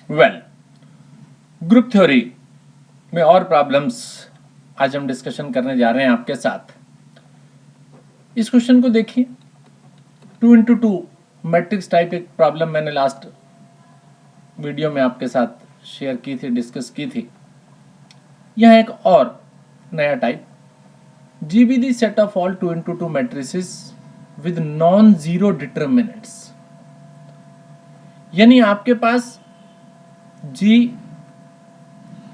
Well, group theory में और problems आज हम डिस्कशन करने जा रहे हैं आपके साथ। इस क्वेश्चन को देखिए, 2x2 मैट्रिक्स टाइप एक प्रॉब्लम मैंने लास्ट वीडियो में आपके साथ शेयर की थी, डिस्कस की थी। यह एक और नया type, GB the set of all 2x2 matrices with non zero determinants. यानी आपके पास G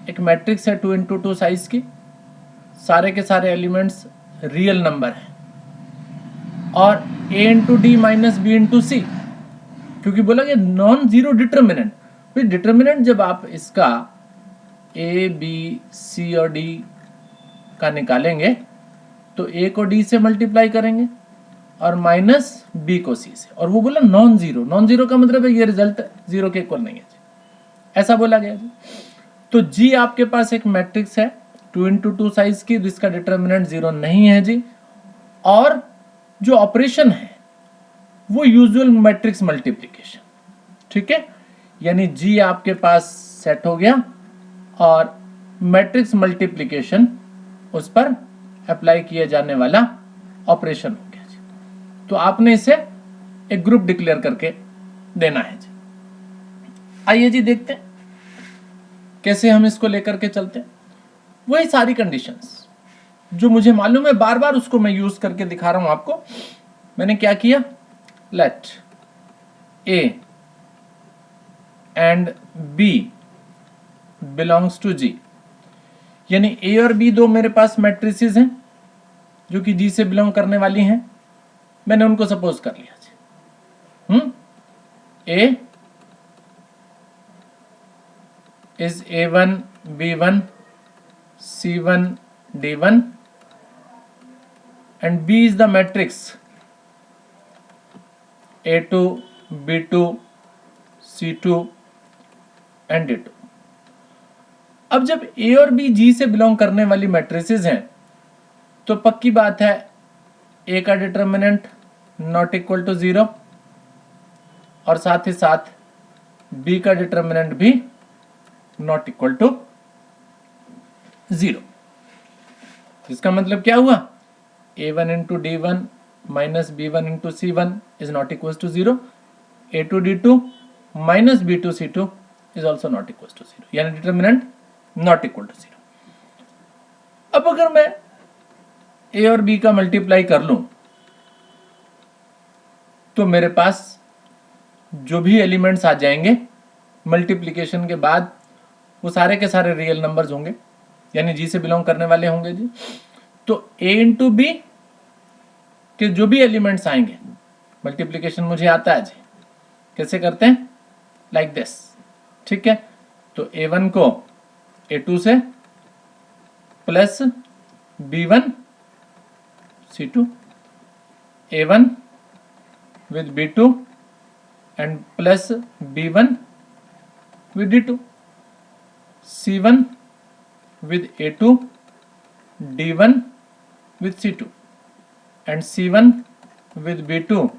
एक मैट्रिक्स है 2x2 साइज की, सारे के सारे एलिमेंट्स रियल नंबर हैं, और A into D minus B into C, क्योंकि बोला कि नॉन जीरो डिटर्मिनेंट। फिर डिटर्मिनेंट जब आप इसका A B C और D का निकालेंगे तो A को D से मल्टीप्लाई करेंगे और माइनस B को C से, और वो बोला नॉन जीरो। नॉन जीरो का मतलब है ये रिजल्ट जीरो के इक्वल नहीं है जी, ऐसा बोला गया जी। तो G आपके पास एक मैट्रिक्स है 2x2 साइज की, जिसका डिटर्मिनेंट जीरो नहीं है जी, और जो ऑपरेशन है वो यूजुअल मैट्रिक्स मल्टीप्लिकेशन, ठीक है। यानी G आपके पास सेट हो गया और मैट्रिक्स मल्टीप्लिकेशन उस पर अप्लाई किया जाने वाला ऑपरेशन हो गया जी। तो आपने इसे एक ग्रुप डिक्लेयर करके देना है जी। आइए जी देखते हैं कैसे हम इसको लेकर के चलते हैं। वही सारी कंडीशंस जो मुझे मालूम है, बार बार उसको मैं यूज करके दिखा रहा हूं आपको। मैंने क्या किया, let A and B belongs to G, यानी A और B दो मेरे पास मैट्रिसेस हैं जो कि G से बिलोंग करने वाली हैं। मैंने उनको सपोज कर लिया जी। A is A1 B1 C1 D1 and B is the matrix A2 B2 C2 and D2। अब जब A और B G से बिलोंग करने वाली मैट्रिसेस हैं तो पक्की बात है A का determinant not equal to zero, और साथ ही साथ B का डिटर्मिनेंट भी नॉट इक्वल टू जीरो। इसका मतलब क्या हुआ, A1 into D1 minus B1 into C1 is not equal to zero, A2 D2 minus B2 C2 is also not equal to zero, यानी determinant not equal to zero. अब अगर मैं A और B का मल्टीप्लाई कर लूं तो मेरे पास जो भी एलिमेंट्स आ जाएंगे मल्टीप्लिकेशन के बाद वो सारे के सारे रियल नंबर्स होंगे, यानी G से बिलोंग करने वाले होंगे जी। तो A इंटू बी के जो भी एलिमेंट्स आएंगे, मल्टीप्लिकेशन मुझे आता है जी, कैसे करते हैं, लाइक दिस, ठीक है। तो A1 को A2 से plus B1 C2, A1 with B2 and plus B1 with D2, C1 with A2, D1 with C2 and C1 with B2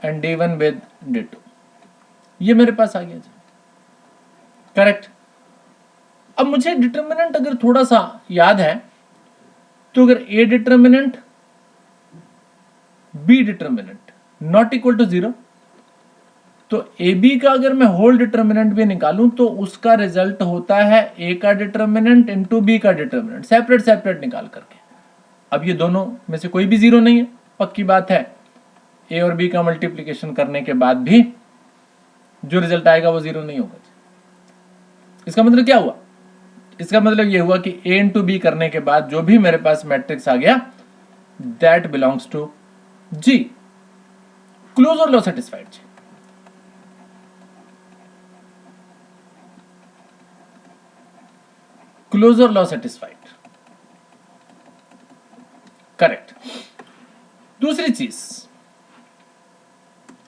and D1 with D2। ये मेरे पास आ गया जी, करेक्ट। अब मुझे डिटर्मिनेंट अगर थोड़ा सा याद है तो अगर A determinant B determinant not equal to zero, तो AB का अगर मैं होल डिटर्मिनेंट भी निकालूं तो उसका रिजल्ट होता है A का डिटर्मिनेंट इंटू B का डिटर्मिनेंट, सेपरेट सेपरेट निकाल करके। अब ये दोनों में से कोई भी जीरो नहीं है, पक्की बात है। A और B का मल्टीप्लिकेशन करने के बाद भी जो रिजल्ट आएगा वो जीरो नहीं होगा। इसका मतलब क्या हुआ, इसका मतलब ये हुआ कि A इंटू बी करने के बाद जो भी मेरे पास मैट्रिक्स आ गया that belongs to G। Closure law satisfied जी। Closure law satisfied, correct. दूसरी चीज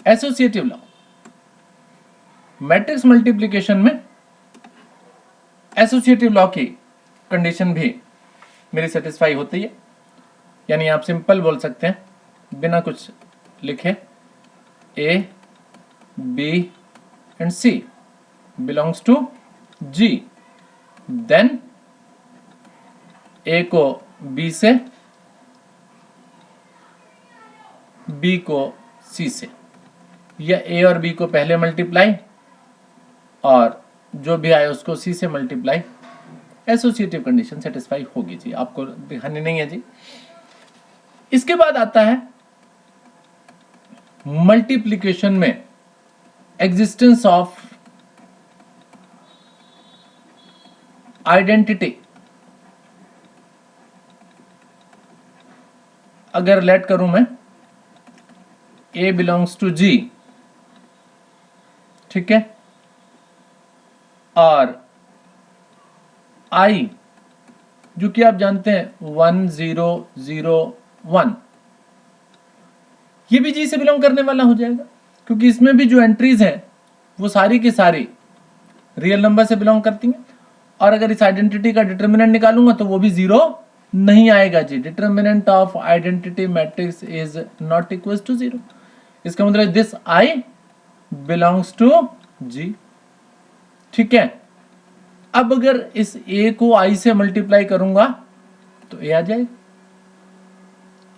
एसोसिएटिव लॉ। मैट्रिक्स मल्टीप्लिकेशन में एसोसिएटिव लॉ की कंडीशन भी मेरी सेटिस्फाई होती है, यानी आप सिंपल बोल सकते हैं बिना कुछ लिखे A B and C belongs to G, then A को बी से, बी को सी से, या ए और बी को पहले मल्टीप्लाई और जो भी आए उसको सी से मल्टीप्लाई, एसोसिएटिव कंडीशन सेटिस्फाई होगी जी, आपको दिखानी नहीं है जी। इसके बाद आता है मल्टीप्लिकेशन में एग्जिस्टेंस ऑफ आइडेंटिटी। अगर लेट करूं मैं A बिलोंग्स टू G, ठीक है, और I जो कि आप जानते हैं 1001, ये भी G से बिलोंग करने वाला हो जाएगा, क्योंकि इसमें भी जो एंट्रीज हैं वो सारी की सारी रियल नंबर से बिलोंग करती हैं। और अगर इस आइडेंटिटी का डिटर्मिनेंट निकालूंगा तो वो भी जीरो नहीं आएगा जी। Determinant of identity matrix is not equal to zero. इसका मतलब this I belongs to G, ठीक है। अब अगर इस ए को आई से मल्टीप्लाई करूंगा तो ए आ जाएगा।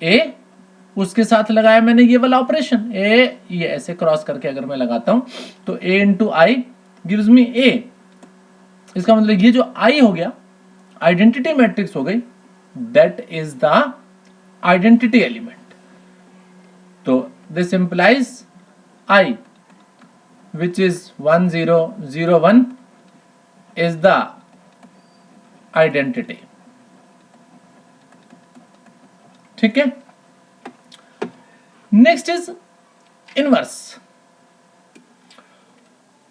ए उसके साथ लगाया मैंने ये वाला ऑपरेशन, ए ये ऐसे क्रॉस करके अगर मैं लगाता हूं तो ए इंटू आई गिव्स मी ए। इसका मतलब ये जो आई हो गया आइडेंटिटी मैट्रिक्स हो गई, that is the identity element. तो this implies I which is 1001 is the identity, ठीक है। Next is inverse.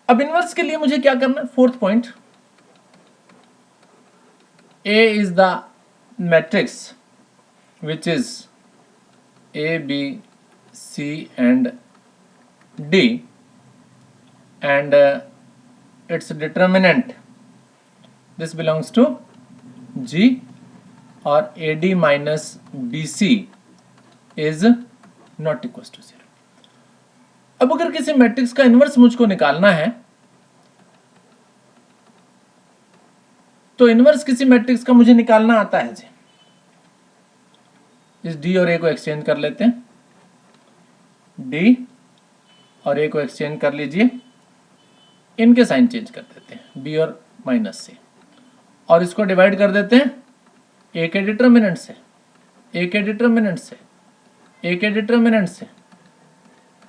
अब इनवर्स के लिए मुझे क्या करना है, fourth point, A is the matrix which is A, B, C and D and its determinant this belongs to G और AD minus BC is not equals to 0। अब अगर किसी मैट्रिक्स का इनवर्स मुझको निकालना है तो इनवर्स किसी मैट्रिक्स का मुझे निकालना आता है जी। इस D और A को एक्सचेंज कर लेते हैं, D और A को एक्सचेंज कर लीजिए, इनके साइन चेंज कर देते हैं B और माइनस से, और इसको डिवाइड कर देते हैं A के डिटर्मिनेंट से, A के डिटर्मिनेंट से, A के डिटर्मिनेंट से,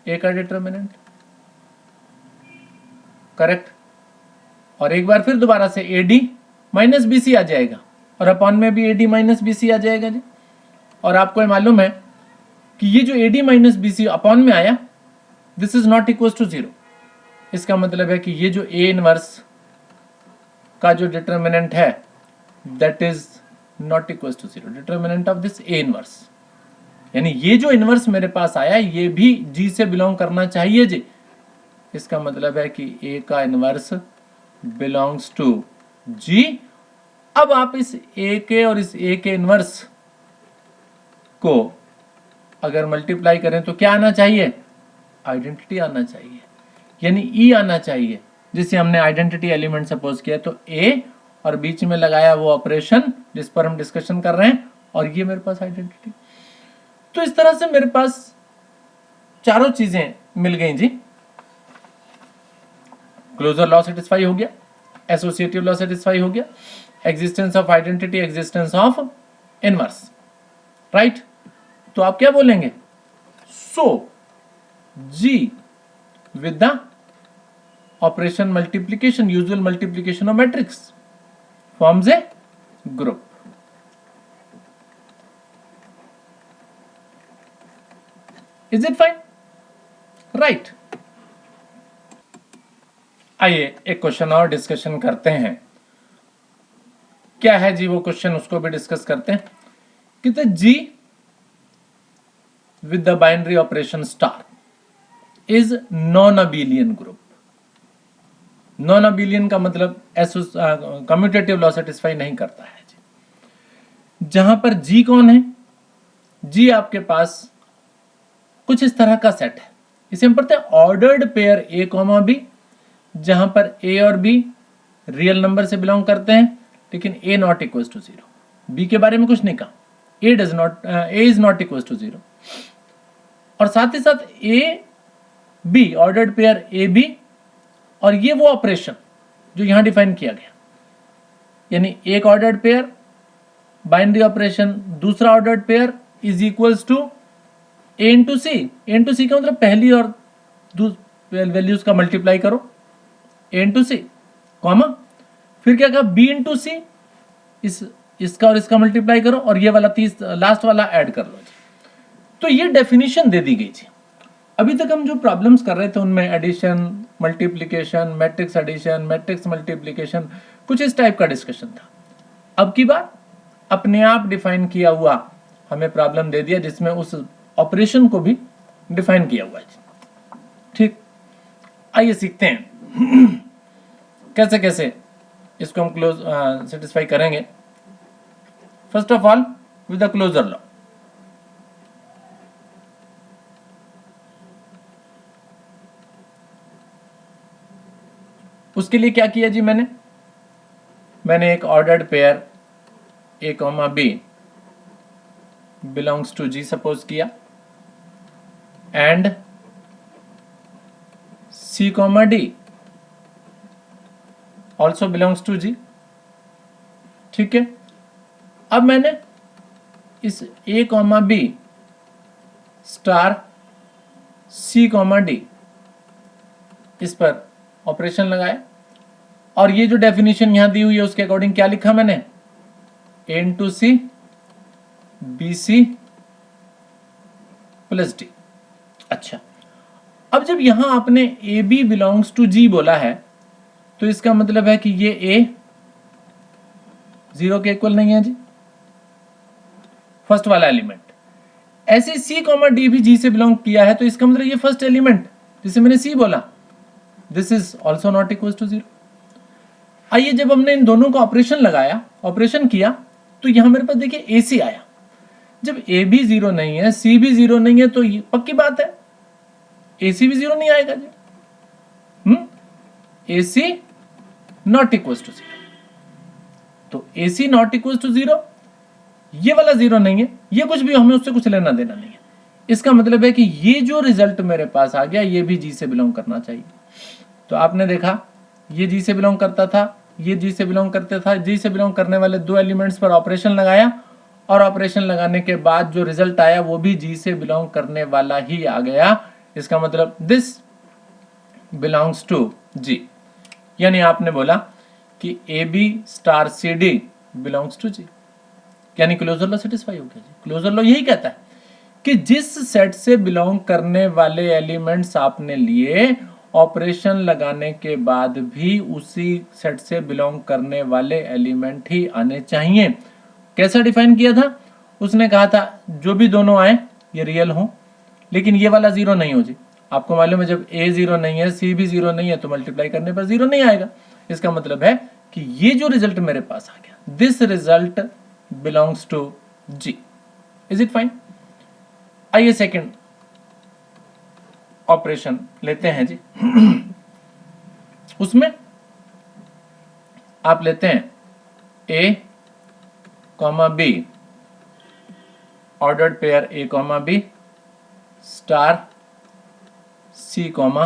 A का डिटर्मिनेंट, करेक्ट। और एक बार फिर दोबारा से AD माइनस BC आ जाएगा और अपॉन में भी AD माइनस BC आ जाएगा जी। और आपको मालूम है कि ये जो AD माइनस BC अपॉन में आया this is not equal to 0। इसका मतलब है कि ये जो A इनवर्स का जो डिटर्मिनेंट है that is not equal to 0, determinant of this A inverse. यानी ये जो इनवर्स मेरे पास आया ये भी G से बिलोंग करना चाहिए जी। इसका मतलब है कि A का इनवर्स बिलोंग्स टू G। अब आप इस A के और इस A के इनवर्स को अगर मल्टीप्लाई करें तो क्या आना चाहिए, आइडेंटिटी आना चाहिए, यानी E आना चाहिए, जिसे हमने आइडेंटिटी एलिमेंट सपोज किया। तो A और बीच में लगाया वो ऑपरेशन जिस पर हम डिस्कशन कर रहे हैं, और ये मेरे पास आइडेंटिटी। तो इस तरह से मेरे पास चारों चीजें मिल गई जी। क्लोजर लॉ सेटिस्फाई हो गया, एसोसिएटिव लॉ सेटिस्फाई हो गया, existence of identity, existence of inverse, right. तो आप क्या बोलेंगे, सो G with the operation multiplication, usual multiplication of matrix forms a group. Is it fine? Right. आइए एक क्वेश्चन और डिस्कशन करते हैं। क्या है जी वो क्वेश्चन, उसको भी डिस्कस करते हैं। कहते G with the binary operation star is non-abelian group। Non abelian का मतलब कम्यूटेटिव लॉ सेटिस्फाई नहीं करता है जी। जहां पर G कौन है, G आपके पास कुछ इस तरह का सेट है। इसे हम पढ़ते हैं ऑर्डर्ड पेयर A, B जहां पर ए और बी रियल नंबर से बिलोंग करते हैं, लेकिन A not equal to 0। B के बारे में कुछ नहीं कहा, A is not equal to 0। और साथ ही साथ A B ordered pair A B, और ये वो ऑपरेशन जो यहां डिफाइन किया गया, यानी एक ऑर्डर्ड पेयर बाइनरी ऑपरेशन, दूसरा ordered pair is equals to A into C. A into C का मतलब पहली और वैल्यूज का मल्टीप्लाई करो, ए इंटू सी, कॉमा, फिर क्या कहा, बी इंटू सी, इसका और इसका मल्टीप्लाई करो, और ये वाला लास्ट वाला ऐड कर लो जी। तो ये डेफिनेशन दे दी गई थी। अभी तक हम जो प्रॉब्लम्स कर रहे थे उनमें addition, multiplication, matrix addition, matrix multiplication, कुछ इस टाइप का डिस्कशन था। अब की बार अपने आप डिफाइन किया हुआ हमें प्रॉब्लम दे दिया जिसमें उस ऑपरेशन को भी डिफाइन किया हुआ है। ठीक, आइए सीखते हैं कैसे कैसे इसको हम क्लोज सेटिस्फाई करेंगे। First of all with the closure law. उसके लिए क्या किया जी, मैंने एक ordered pair A comma B belongs to G suppose किया, and C comma D also belongs to G. ठीक है, अब मैंने इस A comma B star C comma D इस पर ऑपरेशन लगाया, और ये जो डेफिनेशन यहां दी हुई है उसके अकॉर्डिंग क्या लिखा मैंने, A into C B C plus D. अच्छा, अब जब यहां आपने A B belongs to G बोला है तो इसका मतलब है कि ये ए 0 के इक्वल नहीं है जी, फर्स्ट वाला एलिमेंट। ऐसे सी कॉमा डी भी जी से बिलोंग किया है, तो इसका मतलब ये फर्स्ट एलिमेंट जिसे मैंने सी बोला, this is also not equal to 0। आइए, जब हमने इन दोनों का ऑपरेशन किया, तो यहां मेरे पास देखिए ए सी आया। जब ए भी 0 नहीं है, सी भी 0 नहीं है, तो ये पक्की बात है ए सी भी 0 नहीं आएगा जी। ए सी नॉट इक्वल टू 0, तो ए सी नॉट इक्वल टू 0, ये वाला 0 नहीं है, ये कुछ भी हमें उससे कुछ लेना देना नहीं है। इसका मतलब है कि ये जो रिजल्ट मेरे पास आ गया ये भी जी से बिलोंग करना चाहिए। तो आपने देखा ये जी से बिलोंग करता था, ये जी से बिलोंग करता था, जी से बिलोंग करने वाले दो एलिमेंट्स पर ऑपरेशन लगाया, और ऑपरेशन लगाने के बाद जो रिजल्ट आया वो भी जी से बिलोंग करने वाला ही आ गया। इसका मतलब दिस बिलोंग्स टू जी, यानी आपने बोला कि A B star C D belongs to G, यानी क्लोजर लॉ सेटिस्फाई हो गया जी। क्लोजर लॉ यही कहता है कि जिस सेट से बिलोंग करने वाले एलिमेंट्स आपने लिए, ऑपरेशन लगाने के बाद भी उसी सेट से बिलोंग करने वाले एलिमेंट ही आने चाहिए। कैसा डिफाइन किया था उसने, कहा था जो भी दोनों आए ये रियल हो, लेकिन ये वाला 0 नहीं हो जी। आपको मालूम है जब ए 0 नहीं है, सी भी 0 नहीं है, तो मल्टीप्लाई करने पर 0 नहीं आएगा। इसका मतलब है कि ये जो रिजल्ट मेरे पास आ गया, this result belongs to G. Is it fine? आइए सेकंड ऑपरेशन लेते हैं जी। उसमें आप लेते हैं A comma B ordered pair A comma B star C comma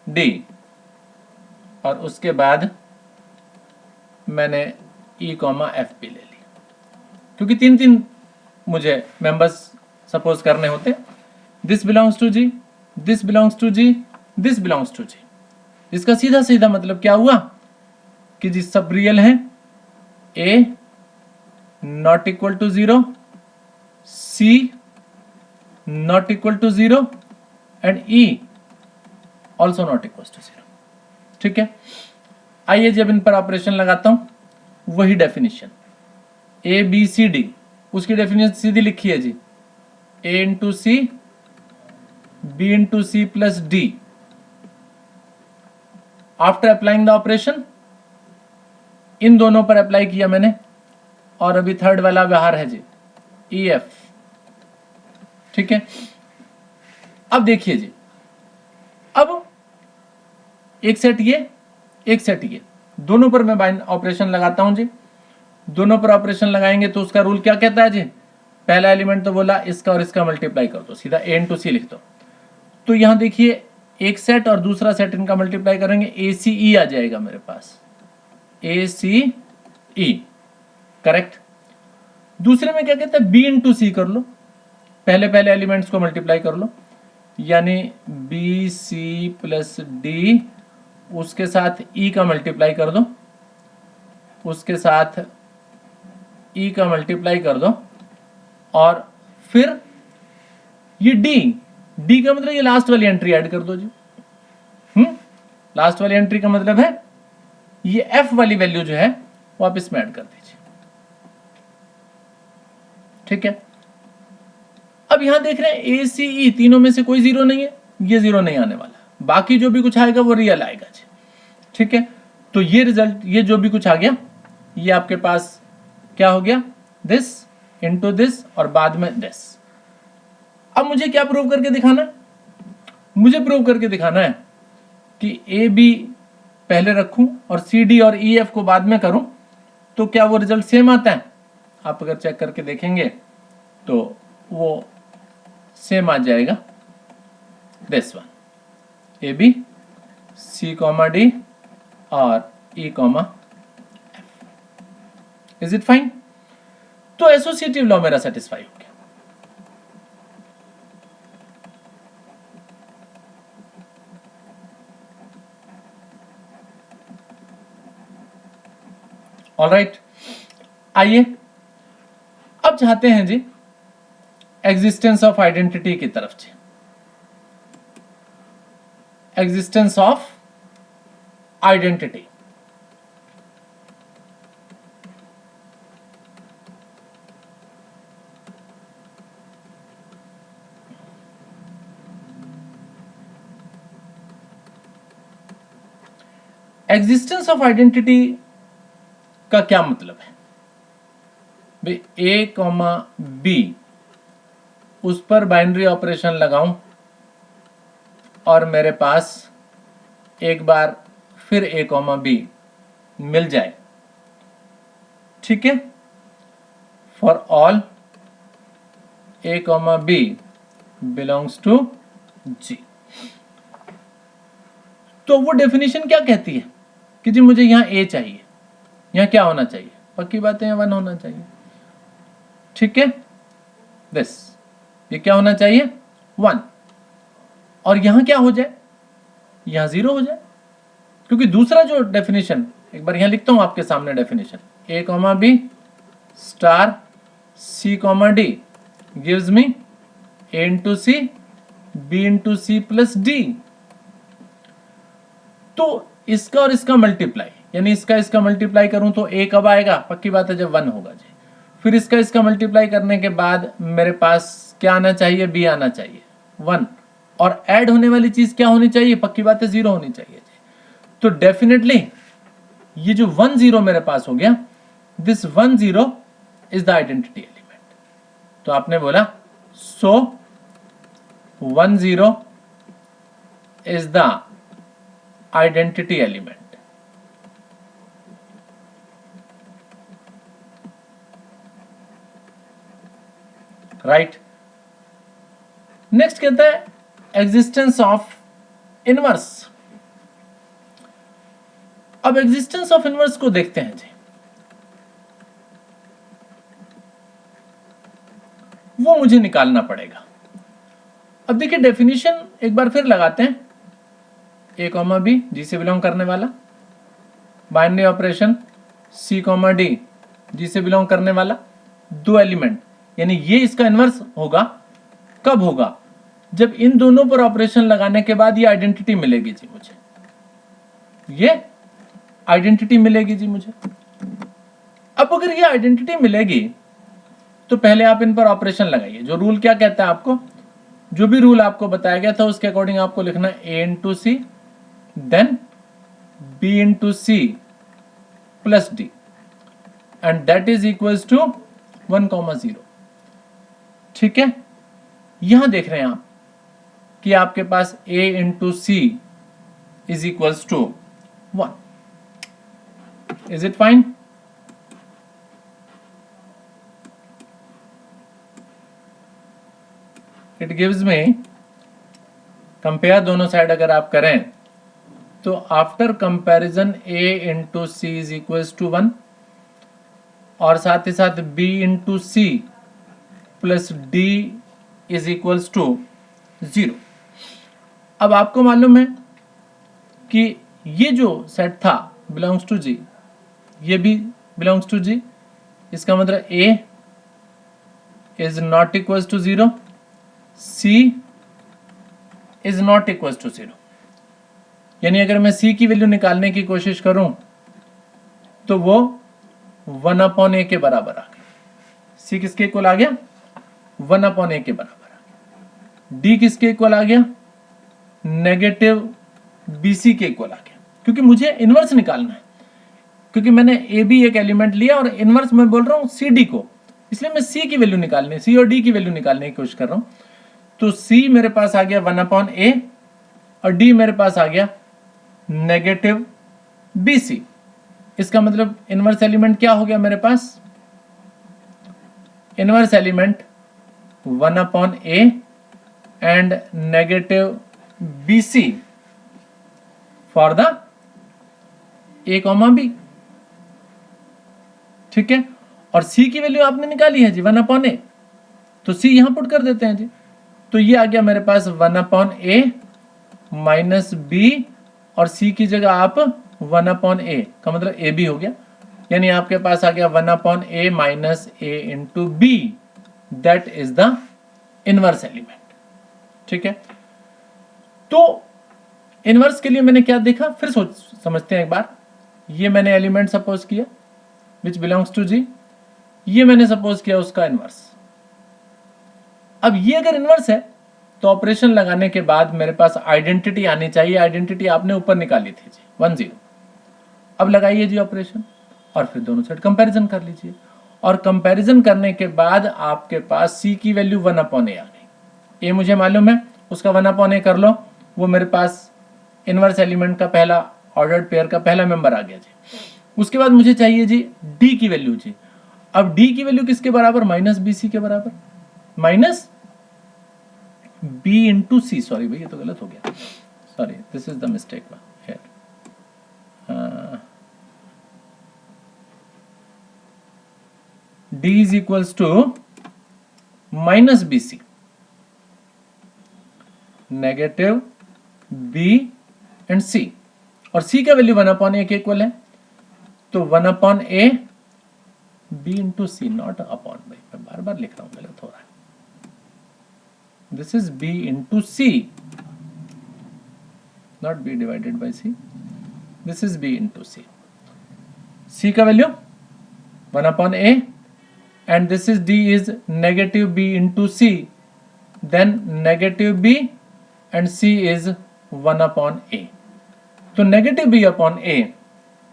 D, और उसके बाद मैंने ई कॉमा एफ भी ले ली, क्योंकि तीन तीन मुझे मेंबर्स सपोज करने होते। This belongs to G, this belongs to G, this belongs to G. इसका सीधा सीधा मतलब क्या हुआ कि जी सब रियल हैं, A not equal to 0, C not equal to 0 and E also not equal to 0। ठीक है, आइए जब इन पर ऑपरेशन लगाता हूं, वही definition A B C D, उसकी डेफिनेशन सीधी लिखी है जी, A into C B into C plus D. After applying the operation in दोनों पर अप्लाई किया मैंने, और अभी थर्ड वाला बाहर है जी, ई एफ। ठीक है, अब देखिए जी, अब एक सेट ये, एक सेट ये, दोनों पर मैं बाइंड ऑपरेशन लगाता हूं जी। दोनों पर ऑपरेशन लगाएंगे तो उसका रूल क्या कहता है जी? पहला एलिमेंट तो बोला इसका और इसका मल्टीप्लाई कर दो, सीधा ए इंटू सी लिख दो। तो यहां देखिए एक सेट और दूसरा सेट इनका मल्टीप्लाई करेंगे, ए सी ई आ जाएगा मेरे पास, ए सी ई, करेक्ट। दूसरे में क्या कहते हैं, बी इंटू सी कर लो, पहले पहले एलिमेंट्स को मल्टीप्लाई कर लो, यानी बी सी प्लस डी, उसके साथ ई का मल्टीप्लाई कर दो, उसके साथ ई का मल्टीप्लाई कर दो, और फिर ये डी का मतलब ये लास्ट वाली एंट्री ऐड कर दो जी। लास्ट वाली एंट्री का मतलब है ये एफ वाली वैल्यू जो है वो आप इसमें ऐड कर दीजिए, ठीक है। अब यहां देख रहे हैं ए सी ई, तीनों में से कोई जीरो नहीं है, ये जीरो नहीं आने वाला, बाकी जो भी कुछ आएगा वो रियल आएगा जी, ठीक है। तो ये रिजल्ट, ये जो भी कुछ आ गया ये आपके पास क्या हो गया, दिस इंटू दिस और बाद में दिस। अब मुझे क्या प्रूव करके दिखाना है? मुझे प्रूव करके दिखाना है कि ए बी पहले रखूं और सी डी और ई एफ को बाद में करूं तो क्या वो रिजल्ट सेम आता है? आप अगर चेक करके देखेंगे तो वो सेम आ जाएगा, this one, A B C comma D और E comma F. Is it fine? तो एसोसिएटिव लॉ मेरा सेटिस्फाई हो गया। ऑलराइट, आइए अब चाहते हैं जी एग्जिस्टेंस ऑफ आइडेंटिटी की तरफ जी। Existence of identity, existence of identity का क्या मतलब है भाई? ए कॉमा बी, उस पर बाइनरी ऑपरेशन लगाऊं और मेरे पास एक बार फिर ए कॉमा बी मिल जाए, ठीक है, for all A comma B belongs to G. तो वो डेफिनेशन क्या कहती है कि जी मुझे यहां ए चाहिए, यहां क्या होना चाहिए? पक्की बात है, यहां 1 होना चाहिए, ठीक है। दिस, ये क्या होना चाहिए? 1। और यहां क्या हो जाए? यहां 0 हो जाए, क्योंकि दूसरा जो डेफिनेशन, एक बार यहां लिखता हूं आपके सामने definition, A comma B star C comma D gives me A into C B into C plus D. तो इसका और इसका मल्टीप्लाई, यानी इसका मल्टीप्लाई करूं तो ए कब आएगा? पक्की बात है जब 1 होगा जी। फिर इसका मल्टीप्लाई करने के बाद मेरे पास क्या आना चाहिए? बी आना चाहिए, 1। और ऐड होने वाली चीज क्या होनी चाहिए? पक्की बात है 0 होनी चाहिए जी। तो डेफिनेटली ये जो 1 0 मेरे पास हो गया, this 1 0 is the identity element. तो आपने बोला सो 1 0 is the identity element. Right. Next कहता है एग्जिस्टेंस ऑफ इनवर्स। अब एग्जिस्टेंस ऑफ इनवर्स को देखते हैं जी, वो मुझे निकालना पड़ेगा। अब देखिए डेफिनेशन एक बार फिर लगाते हैं, ए कॉमा बी जी से बिलोंग करने वाला, binary operation C comma D G से बिलोंग करने वाला, 2 एलिमेंट, यानी ये इसका इनवर्स होगा। कब होगा? जब इन दोनों पर ऑपरेशन लगाने के बाद ये आइडेंटिटी मिलेगी जी मुझे, ये आइडेंटिटी मिलेगी जी मुझे। अब अगर ये आइडेंटिटी मिलेगी तो पहले आप इन पर ऑपरेशन लगाइए। जो रूल क्या कहता है आपको, जो भी रूल आपको बताया गया था उसके अकॉर्डिंग आपको लिखना है A into C then B into C plus D and that is equals to 1,0। ठीक है। यहां देख रहे हैं आप कि आपके पास a into C is equals to 1. Is it fine? It gives me, compare दोनों साइड अगर आप करें तो after comparison a into C is equals to 1 और साथ ही साथ b into C plus d is equals to 0. अब आपको मालूम है कि ये जो सेट था बिलोंग्स टू G, ये भी बिलोंग्स टू G, इसका मतलब A is not equals to 0, C is not equals to 0. यानी अगर मैं C की वैल्यू निकालने की कोशिश करूं तो वो 1/a के बराबर आ गया. C किसके इक्वल आ गया? 1/a के बराबर आ गया. D किसके इक्वल आ गया? नेगेटिव BC के इक्वल आ गया. क्योंकि मुझे इनवर्स निकालना है, क्योंकि मैंने AB एक एलिमेंट लिया और इनवर्स मैं बोल रहा हूं CD को, इसलिए मैं C की वैल्यू निकालने, C और D की वैल्यू निकालने की कोशिश कर रहा हूं. तो C मेरे पास आ गया 1/a और D मेरे पास आ गया नेगेटिव BC. इसका मतलब इनवर्स एलिमेंट क्या हो गया मेरे पास? Inverse element 1/a and negative BC for the a, b. ठीक है. और C की वैल्यू आपने निकाली है जी 1/a, तो C यहां पुट कर देते हैं जी. तो ये आ गया मेरे पास 1/a माइनस b और C की जगह आप 1/a का मतलब AB हो गया. यानी आपके पास आ गया 1/a minus a into b, that is the inverse element. ठीक है. तो इनवर्स के लिए मैंने क्या देखा, फिर समझते हैं एक बार. ये मैंने एलिमेंट सपोज किया विच बिलोंग्स टू G, ये मैंने सपोज किया उसका इनवर्स. अब ये अगर इनवर्स है तो ऑपरेशन लगाने के बाद मेरे पास आइडेंटिटी आनी चाहिए. आइडेंटिटी आपने ऊपर निकाली थी जी 1-0. अब लगाइए जी ऑपरेशन और फिर दोनों साइड कंपैरिजन कर लीजिए. और कंपैरिजन करने के बाद आपके पास C की वैल्यू 1/a आ गई. A मुझे मालूम है, उसका 1/a कर लो, वो मेरे पास इनवर्स एलिमेंट का पहला ऑर्डर्ड पेयर का पहला मेंबर आ गया जी. उसके बाद मुझे चाहिए जी D की वैल्यू जी. अब D की वैल्यू किसके बराबर? माइनस BC के बराबर, minus B into C. Sorry भाई, ये तो गलत हो गया. Sorry, this is the mistake here. D is equals to minus BC, negative B and C, और C का वैल्यू 1/a के इक्वल है. तो 1/a B into C, not upon. भाई मैं बार बार लिख रहा हूं, गलत हो रहा है. This is B into C, not B divided by C. This is B into C. C का value 1/a and this is D is negative B into C. Then negative B and C is 1/a. तो negative B upon A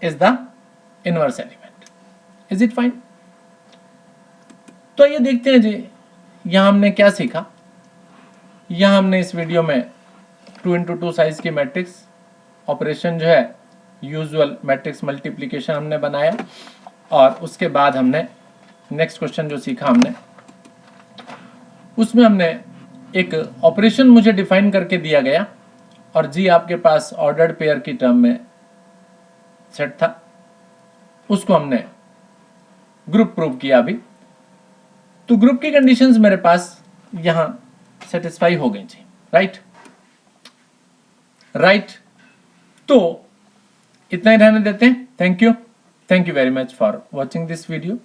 is the inverse element. Is it fine? तो ये देखते हैं जी, यहां हमने क्या सीखा. यहाँ हमने इस वीडियो में 2x2 साइज की मैट्रिक्स ऑपरेशन जो है यूजुअल मैट्रिक्स मल्टीप्लिकेशन हमने बनाया. और उसके बाद हमने नेक्स्ट क्वेश्चन जो सीखा हमने, उसमें हमने एक ऑपरेशन मुझे डिफाइन करके दिया गया और जी आपके पास ऑर्डर्ड पेयर की टर्म में सेट था, उसको हमने ग्रुप प्रूव किया अभी. तो ग्रुप की कंडीशंस मेरे पास यहां सेटिस्फाई हो गई जी. राइट. तो इतना ही रहने देते हैं. Thank you very much for watching this video.